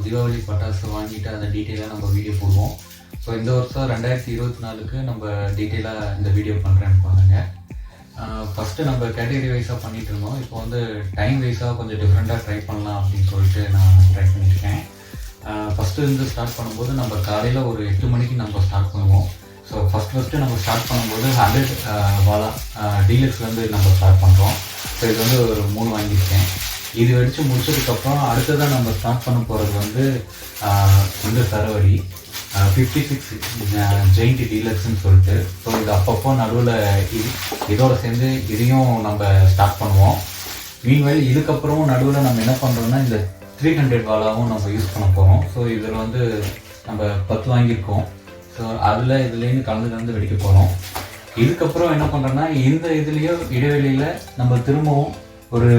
தீபாவளி பட்டாசு வாங்கிட்டு அதை டீட்டெயிலாக நம்ம வீடியோ போடுவோம். ஸோ இந்த வருஷம் 2024க்கு நம்ம டீட்டெயிலாக இந்த வீடியோ பண்ணுறேன்னு பாருங்கள். ஃபஸ்ட்டு நம்ம கேட்டகரி வைஸாக பண்ணிகிட்டு இருந்தோம். இப்போ வந்து டைம் வைஸாக கொஞ்சம் டிஃப்ரெண்ட்டாக ட்ரை பண்ணலாம் அப்படின்னு சொல்லிட்டு நான் ட்ரை பண்ணியிருக்கேன். ஃபஸ்ட்டு இருந்து ஸ்டார்ட் பண்ணும்போது நம்ம காலையில் ஒரு 8 மணிக்கு நம்ம ஸ்டார்ட் பண்ணுவோம். ஸோ ஃபஸ்ட்டு நம்ம ஸ்டார்ட் பண்ணும்போது 100 வாலா டீலக்ஸ்லேருந்து நம்ம ஸ்டார்ட் பண்ணுறோம். ஸோ இது வந்து ஒரு 3 வாங்கியிருக்கேன். இது வெடித்து முடிச்சதுக்கப்புறம் அடுத்ததான் நம்ம ஸ்டார்ட் பண்ண போகிறது வந்து சரவடி 56 ஜெயிண்ட் டீலக்ஸ்ன்னு சொல்லிட்டு. ஸோ இது அப்பப்போ நடுவில் இதோட சேர்ந்து இதையும் நம்ம ஸ்டார்ட் பண்ணுவோம். மீன்வெல் இதுக்கப்புறம் நடுவில் நம்ம என்ன பண்ணுறோம்னா இந்த 300 வாலாவும் நம்ம யூஸ் பண்ண போகிறோம். ஸோ இதில் வந்து நம்ம 10 வாங்கியிருக்கோம். ஸோ இதுலேருந்து கலந்து வெடிக்க போகிறோம். இதுக்கப்புறம் என்ன பண்ணுறோன்னா இந்த இதுலேயும் இடைவெளியில் நம்ம திரும்பவும் ஒரு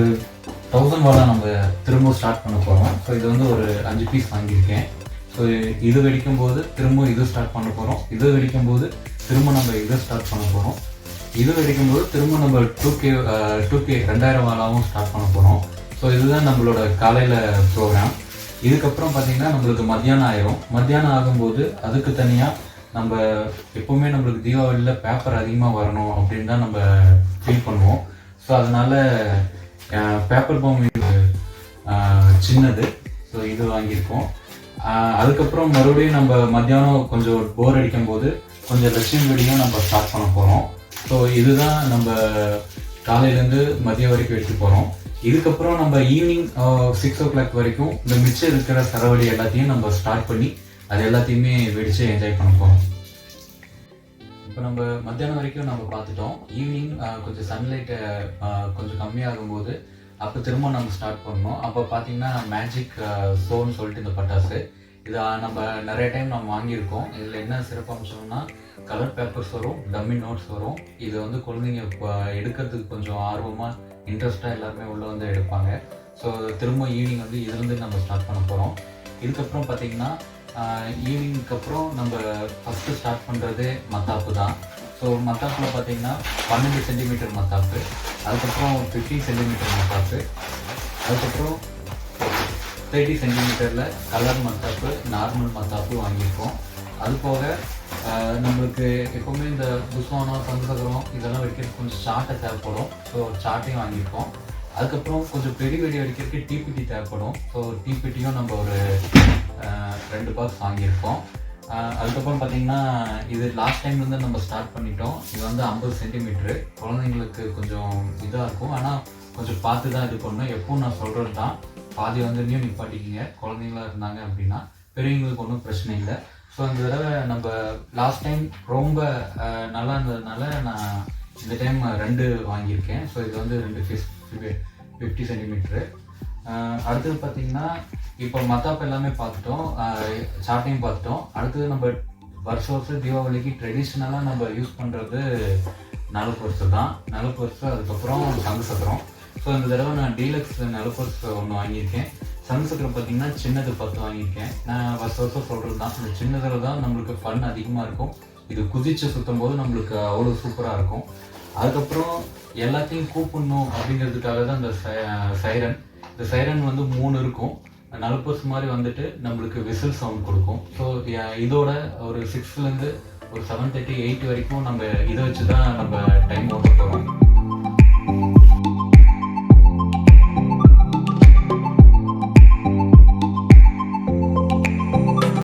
1000 வாலா நம்ம திரும்பவும் ஸ்டார்ட் பண்ண போகிறோம். ஸோ இது வந்து ஒரு 5 பீஸ் வாங்கியிருக்கேன். ஸோ இது வெடிக்கும்போது திரும்ப இது ஸ்டார்ட் பண்ண போகிறோம். இது வெடிக்கும்போது திரும்ப நம்ம இதை ஸ்டார்ட் பண்ண போகிறோம். இது வெடிக்கும்போது திரும்ப நம்ம 2K 2000 வாலாவும் ஸ்டார்ட் பண்ண போகிறோம். ஸோ இதுதான் நம்மளோட காலையில் ப்ரோக்ராம். இதுக்கப்புறம் பார்த்திங்கன்னா நம்மளுக்கு மத்தியானம் ஆயிரும். மத்தியானம் ஆகும்போது அதுக்கு தனியாக நம்ம எப்போவுமே நம்மளுக்கு தீபாவளியில் பேப்பர் அதிகமாக வரணும் அப்படின்னு தான் நம்ம ஃபீல் பண்ணுவோம். ஸோ அதனால் பேப்பர் பாம் சின்னது, ஸோ இது வாங்கியிருக்கோம். அதுக்கப்புறம் மறுபடியும் நம்ம மத்தியானம் கொஞ்சம் போர் அடிக்கும் போது கொஞ்சம் லட்சியம் வெடியும் நம்ம ஸ்டார்ட் பண்ண போகிறோம். ஸோ இதுதான் நம்ம காலையிலேருந்து மதியம் வரைக்கும் எடுத்து போகிறோம். இதுக்கப்புறம் நம்ம ஈவினிங் 6 o'clock வரைக்கும் இந்த மிச்சம் இருக்கிற சரவடி எல்லாத்தையும் நம்ம ஸ்டார்ட் பண்ணி அது எல்லாத்தையுமே வெடித்து என்ஜாய் பண்ண போகிறோம். இப்போ நம்ம மத்தியானம் வரைக்கும் நம்ம பார்த்துட்டோம். ஈவினிங் கொஞ்சம் சன்லைட்டை கொஞ்சம் கம்மியாகும்போது அப்போ திரும்ப நம்ம ஸ்டார்ட் பண்ணோம். அப்போ பார்த்தீங்கன்னா மேஜிக் ஷோன்னு சொல்லிட்டு இந்த பட்டாசு இதை நம்ம நிறைய டைம் நம்ம வாங்கியிருக்கோம். இதில் என்ன சிறப்பம்சம்னா கலர் பேப்பர்ஸ் வரும், டம்மி நோட்ஸ் வரும். இது வந்து குழந்தைங்க எடுக்கிறதுக்கு கொஞ்சம் ஆர்வமாக இன்ட்ரெஸ்ட்டாக எல்லாருமே உள்ளே வந்து எடுப்பாங்க. ஸோ திரும்ப ஈவினிங் வந்து இதுலேருந்து நம்ம ஸ்டார்ட் பண்ண போகிறோம். இதுக்கப்புறம் பார்த்திங்கன்னா ஈவினிங்க்கு அப்புறம் நம்ம ஃபஸ்ட்டு ஸ்டார்ட் பண்ணுறது மத்தாப்பு தான். ஸோ மத்தாப்பில் பார்த்திங்கன்னா 12 சென்டிமீட்டர் மத்தாப்பு, அதுக்கப்புறம் 50 சென்டிமீட்டர் மத்தாப்பு, அதுக்கப்புறம் 30 சென்டிமீட்டரில் கலர் மத்தாப்பு, நார்மல் மத்தாப்பு வாங்கியிருக்கோம். அது போக நம்மளுக்கு எப்போவுமே இந்த புஸ்வானம், சந்தசகரம் இதெல்லாம் வைக்கிறதுக்கு கொஞ்சம் சாட்டை தேவைப்படும். ஸோ சாட்டையும் வாங்கியிருக்கோம். அதுக்கப்புறம் கொஞ்சம் பெரிய வெடி அடிக்கிறதுக்கு தீப்பெட்டி தேவைப்படும். ஸோ தீப்பெட்டியும் நம்ம ஒரு 2 பாக்ஸ் வாங்கியிருக்கோம். அதுக்கப்புறம் பார்த்திங்கன்னா இது லாஸ்ட் டைம்லேருந்து நம்ம ஸ்டார்ட் பண்ணிட்டோம். இது வந்து 50 சென்டிமீட்ரு. குழந்தைங்களுக்கு கொஞ்சம் இதாக இருக்கும், ஆனால் கொஞ்சம் பார்த்து தான் இது பண்ணணும். எப்பவும் நான் சொல்கிறது தான், பாதி வந்து நிப்பாட்டிக்கிங்க குழந்தைங்களா இருந்தாங்க அப்படின்னா. பெரியவங்களுக்கு ஒன்றும் பிரச்சனை இல்லை. ஸோ அந்த தடவை நம்ம லாஸ்ட் டைம் ரொம்ப நல்லா இருந்ததுனால நான் இந்த டைம் 2 வாங்கியிருக்கேன். ஸோ இது வந்து 2 50 சென்டிமீட்ரு. அடுத்தது பார்த்திங்கன்னா இப்போ மத்தாப்பு எல்லாமே பார்த்துட்டோம், சாட்டையும் பார்த்துட்டோம். அடுத்தது நம்ம வருஷம் தீபாவளிக்கு ட்ரெடிஷ்னலாக நம்ம யூஸ் பண்ணுறது நலப்பரிசு தான். நலப்பரிசு, அதுக்கப்புறம் சங்கு. ஸோ இந்த தடவை நான் டீலக்ஸ் நலப்பரிசு ஒன்று வாங்கியிருக்கேன். சங்கு பார்த்திங்கன்னா சின்னது 10 வாங்கியிருக்கேன். நான் வருஷம் சொல்கிறது தான், இந்த சின்னதில் தான் நம்மளுக்கு ஃபன் அதிகமாக இருக்கும். இது குதிச்சு சுற்றும் போது நம்மளுக்கு அவ்வளோ சூப்பராக இருக்கும். அதுக்கப்புறம் எல்லாத்தையும் கூப்பிடணும் அப்படிங்கிறதுக்காக தான் இந்த சைரன். இந்த சைரன் வந்து 3 இருக்கும். நலப்பரிசு மாதிரி வந்துட்டு நம்மளுக்கு விசில் சவுண்ட் கொடுக்கும். ஸோ இதோட ஒரு 6லேருந்து ஒரு 7:30 8 வரைக்கும் நம்ம இதை வச்சு தான் நம்ம டைம் ஓட்ட போகிறோம்.